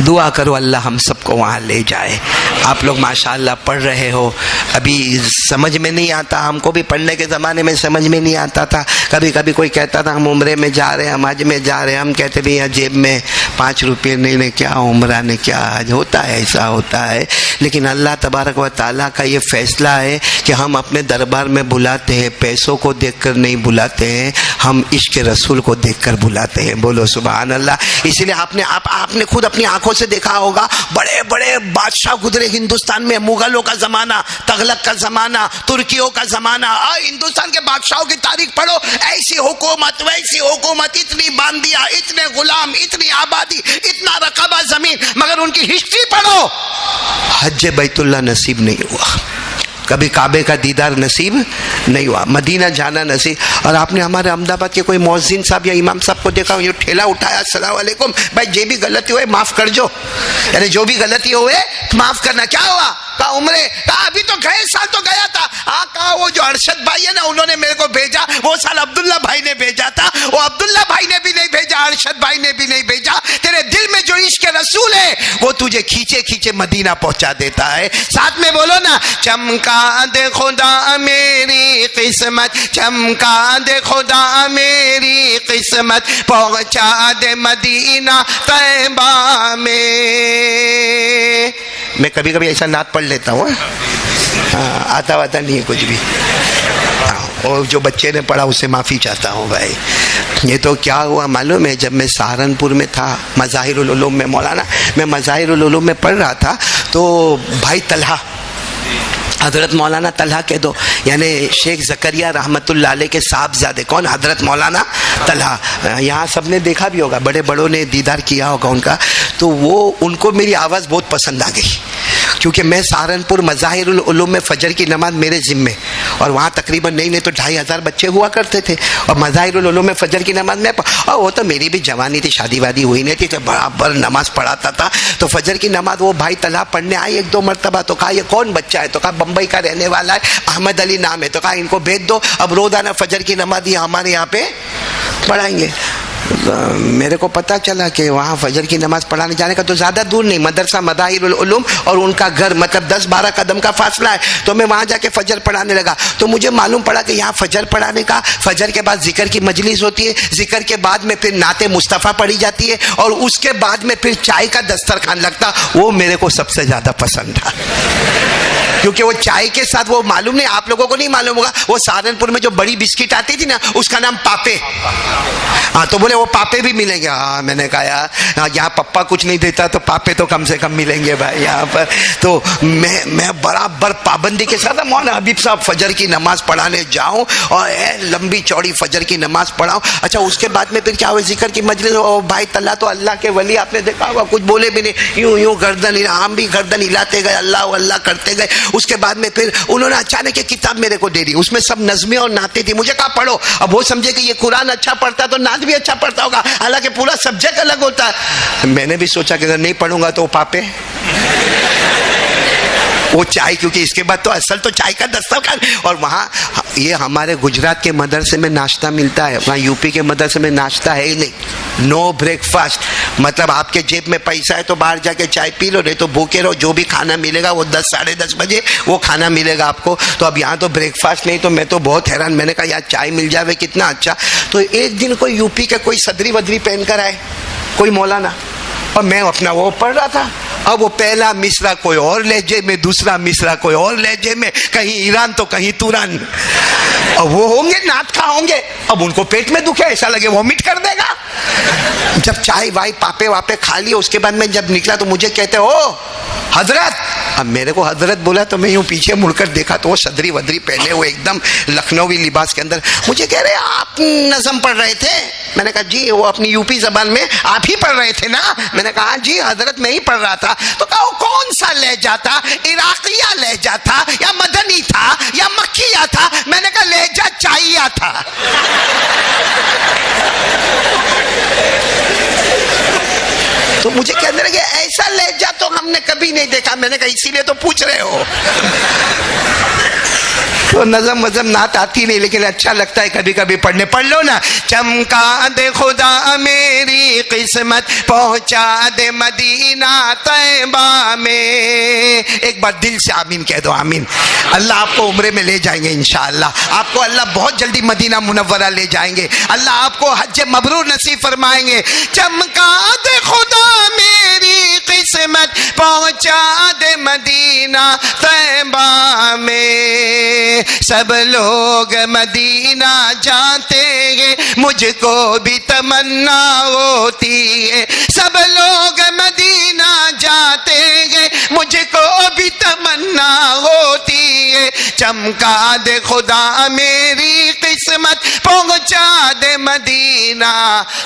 دعا کرو اللہ ہم سب کو وہاں لے جائے. آپ لوگ ماشاءاللہ پڑھ رہے ہو, ابھی سمجھ میں نہیں آتا, ہم کو بھی پڑھنے کے زمانے میں سمجھ میں نہیں آتا تھا. کبھی کبھی کوئی کہتا تھا ہم عمرے میں جا رہے ہیں, ہم حج میں جا رہے ہیں, ہم کہتے بھی یہاں جیب میں 5 روپے نہیں لے, کیا عمرہ نے کیا حج ہوتا ہے, ایسا ہوتا ہے. لیکن اللہ تبارک و تعالیٰ کا یہ فیصلہ ہے کہ ہم اپنے دربار میں بلاتے ہیں, پیسوں کو دیکھ کر نہیں بلاتے ہیں, ہم عشق رسول کو دیکھ کر بلاتے ہیں. بولو سبحان اللہ. اسی لیے آپ نے خود اپنی آنکھوں سے دیکھا ہوگا, بڑے بڑے بادشاہ گزرے ہندوستان میں, مغلوں کا زمانہ, تغلق کا زمانہ, ترکیوں کا زمانہ. ہندوستان کے بادشاہوں کی تاریخ پڑھو, ایسی حکومت ویسی حکومت, اتنی باندیاں, اتنے غلام, اتنی آبادی, اتنا رقبہ زمین, مگر ان کی ہسٹری پڑھو, حج بیت اللہ نصیب نہیں ہوا, کبھی کعبے کا دیدار نصیب نہیں ہوا, مدینہ جانا نصیب. اور آپ نے ہمارے احمد آباد کے کوئی مؤذن صاحب یا امام صاحب کو دیکھا جو ٹھیلا اٹھایا, السلام علیکم بھائی جو بھی غلطی ہوئے معاف کر جو, یعنی جو بھی غلطی ہوئے معاف کرنا. کیا ہوا؟ کہا عمرے, کہا ابھی تو گئے سال تو گیا تھا. کہا وہ جو ارشد بھائی ہے نا انہوں نے میرے کو بھیجا, وہ سال عبداللہ بھائی نے بھیجا تھا, وہ عبداللہ بھائی نے بھی نہیں بھیجا, ارشد بھائی نے بھی نہیں بھیجا. تیرے دل میں جو عشق رسول ہے وہ تجھے کھینچے مدینہ پہنچا دیتا ہے. ساتھ میں بولو نا, چمکا دے خدا میری قسمت, چمکا دے خدا میری قسمت, پہنچا دے مدینہ طیبہ میں. میں کبھی کبھی ایسا نعت پڑھ لیتا ہوں, آتا نہیں ہے کچھ بھی. اور جو بچے نے پڑھا اسے معافی چاہتا ہوں بھائی. یہ تو کیا ہوا معلوم ہے، جب میں سہارنپور میں تھا مظاہر العلوم میں، مولانا میں مظاہر العلوم میں پڑھ رہا تھا، تو بھائی طلحہ، حضرت مولانا طلحہ کہہ دو، یعنی شیخ زکریہ رحمت اللہ علیہ کے صاحبزادے، کون؟ حضرت مولانا طلحہ. یہاں سب نے دیکھا بھی ہوگا، بڑے بڑوں نے دیدار کیا ہوگا ان کا. تو وہ ان کو میری آواز بہت پسند آ گئی، کیونکہ میں سہارنپور مظاہر العلوم میں فجر کی نماز میرے ذمے، اور وہاں تقریباً نہیں تو 2500 بچے ہوا کرتے تھے، اور مظاہر العلوم میں فجر کی نماز میں، اور وہ تو میری بھی جوانی تھی، شادی وادی ہوئی نہیں تھی، تو برابر نماز پڑھاتا تھا. تو فجر کی نماز وہ بھائی طلحہ پڑھنے آئے 1-2 مرتبہ. تو کہا یہ کون بچہ ہے؟ تو کہا بمبئی کا رہنے والا ہے، احمد علی نام ہے. تو کہا ان کو بھیج دو، اب روزانہ فجر کی نماز یہ ہمارے یہاں پہ پڑھائیں گے. میرے کو پتا چلا کہ وہاں فجر کی نماز پڑھانے جانے کا تو زیادہ دور نہیں، مدرسہ مظاہر العلوم اور ان کا گھر مطلب 10-12 قدم کا فاصلہ ہے. تو میں وہاں جا کے فجر پڑھانے لگا. تو مجھے معلوم پڑا کہ یہاں فجر پڑھانے کا، فجر کے بعد ذکر کی مجلس ہوتی ہے، ذکر کے بعد میں پھر نعت مصطفیٰ پڑھی جاتی ہے، اور اس کے بعد میں پھر چائے کا دسترخوان لگتا. وہ میرے کو سب سے زیادہ پسند تھا، کیونکہ وہ چائے کے ساتھ، وہ معلوم نہیں، آپ لوگوں کو نہیں معلوم ہوگا، وہ سہارنپور میں جو بڑی بسکٹ آتی تھی نا، اس کا نام پاپے. ہاں تو بولے وہ پاپے بھی ملیں گے. ہاں میں نے کہا یار یہاں پپا کچھ نہیں دیتا تو پاپے تو کم سے کم ملیں گے بھائی یہاں پر. تو میں برابر پابندی کے ساتھ مولانا حبیب صاحب فجر کی نماز پڑھانے جاؤں، اور لمبی چوڑی فجر کی نماز پڑھاؤں. اچھا اس کے بعد میں پھر کیا ہوئے، ذکر کی مجلس. اور بھائی طلحہ تو اللہ کے ولی، آپ نے دیکھا ہوگا کچھ بولے بھی نہیں، یوں گردن، ہم بھی گردن ہلاتے گئے، اللہ اللہ کرتے گئے. اس کے بعد میں پھر انہوں نے اچانک ایک کتاب میرے کو دے دی، اس میں سب نظمیں اور نعتیں تھی. مجھے کہا پڑھو. اب وہ سمجھے کہ یہ قرآن اچھا پڑھتا تو نعت بھی اچھا پڑھتا ہوگا، حالانکہ پورا سبجیکٹ الگ ہوتا ہے. میں نے بھی سوچا کہ اگر نہیں پڑھوں گا تو وہ پاپے، وہ چائے، کیونکہ اس کے بعد تو اصل تو چائے کا دسترخوان. اور وہاں یہ ہمارے گجرات کے مدرسے میں ناشتہ ملتا ہے، وہاں یوپی کے مدرسے میں ناشتہ ہے ہی نہیں، نو بریک فاسٹ. مطلب آپ کے جیب میں پیسہ ہے تو باہر جا کے چائے پی لو، نہیں تو بھوکے رہو. جو بھی کھانا ملے گا وہ 10-10:30 بجے وہ کھانا ملے گا آپ کو. تو اب یہاں تو بریک فاسٹ نہیں. تو میں تو بہت حیران، میں نے کہا یار چائے مل جاوے کتنا اچھا. تو ایک دن کوئی یوپی کے کوئی صدری ودری پہن کر آئے، کوئی مولانا، اور میں اپنا وہ پڑھ رہا تھا. اب وہ پہلا مصرع کوئی اور لہجے میں، دوسرا مصرع کوئی اور لہجے میں، کہیں ایران تو کہیں توران. اور وہ ہوں گے نعت خواہ ہوں گے، اب ان کو پیٹ میں دکھے، ایسا لگے وامٹ کر دے گا. جب چائے وائی پاپے واپے کھا لیے، اس کے بعد میں جب نکلا تو مجھے کہتے او حضرت. اب میرے کو حضرت بولا تو میں یوں پیچھے مڑ کر دیکھا تو وہ صدری ودری پہنے ہوئے ایک دم لکھنوی لباس کے اندر. مجھے کہہ رہے آپ نظم پڑھ رہے تھے؟ میں نے کہا جی. وہ اپنی یوپی زبان میں آپ ہی پڑھ رہے تھے نا؟ میں نے کہا جی حضرت میں ہی پڑھ رہا تھا. تو کہا وہ کون سا لہجہ تھا، عراقیہ لہجہ تھا یا مدنی تھا یا مکیہ تھا؟ میں نے کہا لہجہ چائیہ تھا. تو مجھے کہنے لگے ایسا لہجہ تو ہم نے کبھی نہیں دیکھا. میں نے کہا اسی لیے تو پوچھ رہے ہو. تو نظم وزم نعت آتی نہیں، لیکن اچھا لگتا ہے کبھی کبھی پڑھنے. پڑھ لو نا. چمکا دے خدا میری قسمت، پہنچا دے مدینہ طیبہ میں. ایک بار دل سے آمین کہہ دو. آمین. اللہ آپ کو عمرے میں لے جائیں گے انشاءاللہ. آپ کو اللہ بہت جلدی مدینہ منورہ لے جائیں گے. اللہ آپ کو حج مبرور نصیب فرمائیں گے. چمکا دے خدا میری قسمت، پہنچا دے مدینہ طیبہ میں. سب لوگ مدینہ جاتے ہیں، مجھ کو بھی تمنا ہوتی ہے. سب لوگ مدینہ جاتے ہیں، مجھ کو بھی تمنا ہوتی ہے. چمکا دے خدا میری قسمت، پہنچا دے مدینہ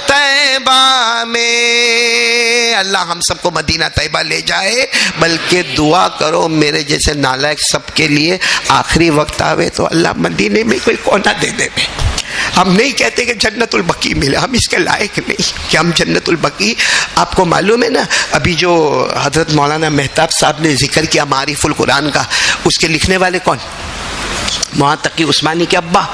طیبہ میں. اللہ ہم سب کو مدینہ طیبہ لے جائے. بلکہ دعا کرو میرے جیسے نالائق سب کے لیے، آخری وقت آوے تو اللہ مدینے میں کوئی کونا دے دے. ہم نہیں کہتے کہ جنت البقیع ملے، ہم اس کے لائق نہیں کہ ہم جنت البقیع. آپ کو معلوم ہے نا ابھی جو حضرت مولانا مہتاب صاحب نے ذکر کیا معارف القرآن کا، اس کے لکھنے والے کون؟ مولانا تقی عثمانی کے ابا.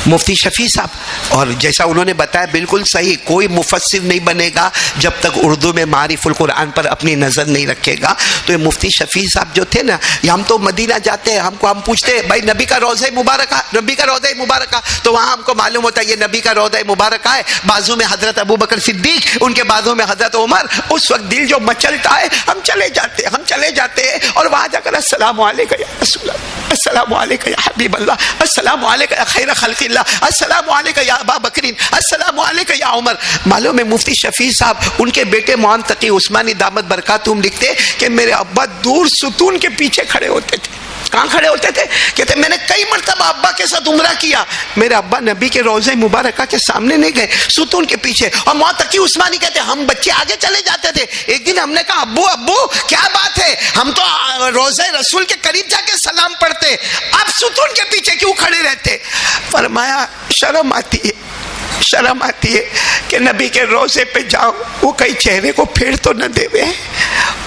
مفتی شفیع صاحب، اور جیسا انہوں نے بتایا بالکل صحیح، کوئی مفسر نہیں بنے گا جب تک اردو میں معارف القرآن پر اپنی نظر نہیں رکھے گا. تو یہ مفتی شفیع صاحب جو تھے نا، یہ ہم تو مدینہ جاتے ہیں، ہم پوچھتے ہیں بھائی نبی کا روضہ مبارکہ، نبی کا روضہ مبارکہ، تو وہاں ہم کو معلوم ہوتا ہے یہ نبی کا روضہ مبارکہ ہے، بازو میں حضرت ابو بکر صدیق، ان کے بازو میں حضرت عمر. اس وقت دل جو مچلتا ہے، ہم چلے جاتے ہیں اور وہاں جا کر السلام علیکم یا رسول اللہ، السلام علیکم یا حبیب اللہ، السلام علیکم یا خیر خلق اللہ، السلام علیکم یا ابا بکرین، السلام علیکم یا عمر. معلوم ہے مفتی شفیع صاحب ان کے بیٹے معین تقی عثمانی دامت برکاتہم لکھتے کہ میرے ابا دور ستون کے پیچھے کھڑے ہوتے تھے. کہاں کھڑے ہوتے تھے؟ کہتے میں نے کئی مرتبہ ابا کے ساتھ عمرہ کیا، میرے ابا نبی کے روضہ مبارکہ کے سامنے نہیں گئے، ستون کے پیچھے. اور معین تقی عثمانی کہتے ہم بچے آگے چلے جاتے تھے. ایک دن ہم نے کہا ابو کیا بات ہے، ہم تو روضہ رسول کے قریب جا کے سلام پڑھتے، آپ ستون کے پیچھے کیوں کھڑے رہتے؟ فرمایا شرم آتی ہے کہ نبی کے روضے پہ جاؤ، وہ کئی چہرے کو پھیر تو نہ دے،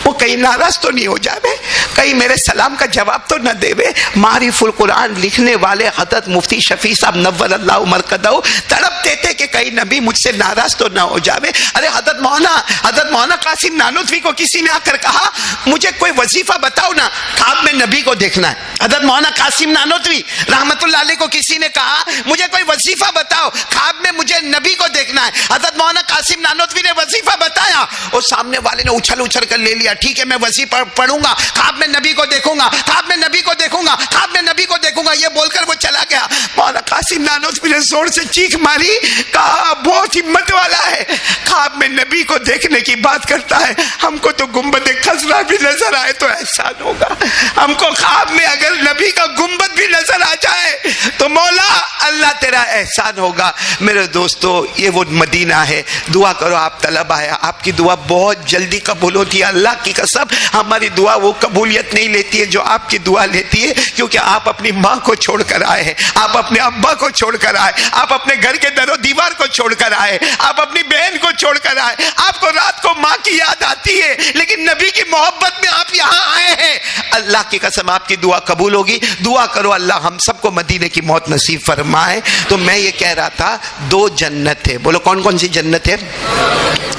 وہ کہیں ناراض تو نہیں ہو جاوے، کہیں میرے سلام کا جواب تو نہ دے. معارف القرآن لکھنے والے حضرت مفتی شفیع صاحب نور اللہ مرقدہ تڑپتے تھے کہ کہیں نبی مجھ سے ناراض تو نہ ہو جاوے. ارے حضرت مولانا قاسم نانوتوی کو کسی نے آ کر کہا مجھے کوئی وظیفہ بتاؤ نا، خواب میں نبی کو دیکھنا ہے. حضرت مولانا قاسم نانوتوی رحمت اللہ علیہ کو کسی نے کہا مجھے کوئی وظیفہ بتاؤ، خواب میں مجھے نبی کو دیکھنا ہے. حضرت مولانا قاسم نانوتوی نے وظیفہ بتایا اور سامنے والے نے اچھل کر لے لیا، ٹھیک ہے میں وظیفہ پڑھوں گا، خواب میں نبی کو دیکھوں گا، خواب میں نبی کو دیکھوں گا، خواب میں نبی کو دیکھوں گا، یہ بول کر وہ چلا گیا. مولانا قاسم نانوتوی نے زور سے چیخ ماری، کہا بہت ہمت والا ہے، خواب میں نبی کو دیکھنے کی بات کرتا ہے، ہم کو تو گنبد خضرا بھی نظر آئے تو احسان ہوگا، ہم کو خواب میں اگر نبی کا گنبد بھی نظر آ جائے تو مولا اللہ تیرا احسان ہوگا. میرے دوستو یہ وہ مدینہ ہے، دعا کرو آپ طلبہ ہے، آپ کی دعا بہت جلدی قبول ہوتی ہے. اللہ کی قسم ہماری دعا وہ قبولیت نہیں لیتی ہے جو آپ کی دعا لیتی ہے، کیونکہ آپ اپنی ماں کو چھوڑ کر آئے ہیں، آپ اپنے ابا کو چھوڑ کر آئے، آپ اپنے گھر کے در و دیوار کو چھوڑ کر آئے، آپ اپنی بہن کو چھوڑ کر آئے. آپ کو رات کو ماں کی یاد آتی ہے لیکن نبی کی محبت میں آپ یہاں آئے ہیں. اللہ کی قسم آپ کی دعا قبول ہوگی. دعا کرو اللہ ہم سب کو مدینے کی موت نصیب فرمائے. تو میں یہ کہہ رہا تھا دو جنت ہے، بولو کون کون سی جنت ہے؟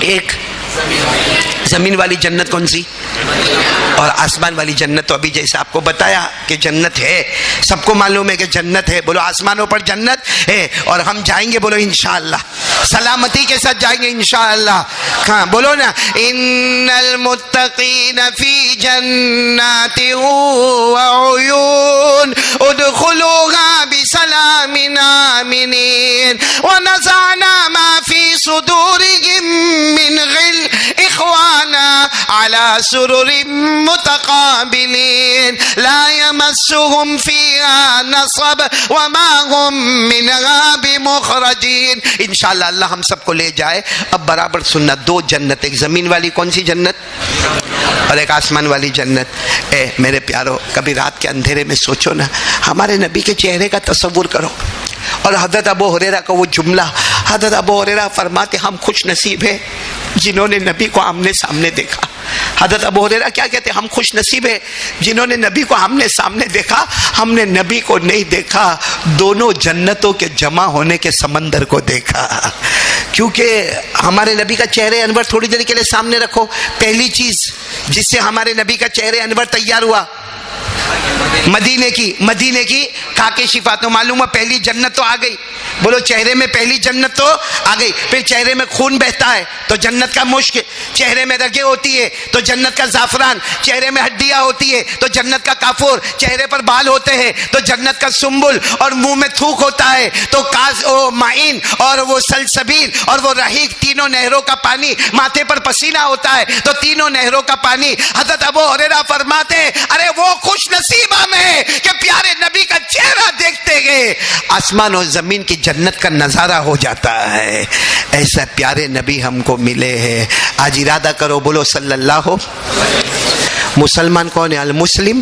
ایک زمین والی جنت کون سی، اور آسمان والی جنت. تو ابھی جیسے آپ کو بتایا کہ جنت ہے، سب کو معلوم ہے کہ جنت ہے، بولو آسمانوں پر جنت ہے اور ہم جائیں گے، بولو انشاءاللہ سلامتی کے ساتھ جائیں گے انشاءاللہ. ہاں بولو نا، ان المتقین فی جنات وعیون ادخلوها بسلام آمنین ونزعنا ما فی صدورهم من غل اخوانا على سرر متقابلین لا يمسهم فيها نصب وما هم منها بمخرجین. انشاءاللہ اللہ ہم سب کو لے جائے. اب برابر سننا، دو جنت، ایک زمین والی کون سی جنت اور ایک آسمان والی جنت. اے میرے پیارو کبھی رات کے اندھیرے میں سوچو نا، ہمارے نبی کے چہرے کا تصور کرو. اور حضرت ابو ہریرہ کا وہ جملہ، حضرت ابو ہریرہ فرماتے ہم خوش نصیب ہیں جنہوں نے نبی کو آمنے سامنے دیکھا. حضرت ابو ہریرہ کیا کہتے ہیں؟ ہم خوش نصیب ہیں جنہوں نے نبی کو آمنے سامنے دیکھا. ہم نے نبی کو نہیں دیکھا، دونوں جنتوں کے جمع ہونے کے سمندر کو دیکھا. کیونکہ ہمارے نبی کا چہرے انور تھوڑی دیر کے لیے سامنے رکھو. پہلی چیز جس سے ہمارے نبی کا چہرے انور تیار ہوا مدینے کی کھاکے شفا. تو معلوم ہے پہلی جنت تو آ گئی، بولو چہرے میں پہلی جنت تو آ گئی. پھر چہرے میں خون بہتا ہے تو جنت کا مشک، چہرے میں رگیں ہوتی ہے تو جنت کا زعفران، چہرے میں ہڈیاں ہوتی ہے تو جنت کا کافور، چہرے پر بال ہوتے ہیں تو جنت کا سنبل، اور منہ میں تھوک ہوتا ہے تو معین اور وہ سلسبیل اور وہ رحیق، تینوں نہروں کا پانی. ماتھے پر پسینہ ہوتا ہے تو تینوں نہروں کا پانی. حضرت ابو ہریرہ فرماتے ہیں ارے وہ خوش نصیب ہم ہیں کہ پیارے نبی کا چہرہ دیکھتے گئے آسمان اور زمین کی جنت کا نظارہ ہو جاتا ہے. ایسا پیارے نبی ہم کو ملے ہیں. آج ارادہ کرو، بولو صلی اللہ ہو. مسلمان کون ہے؟ المسلم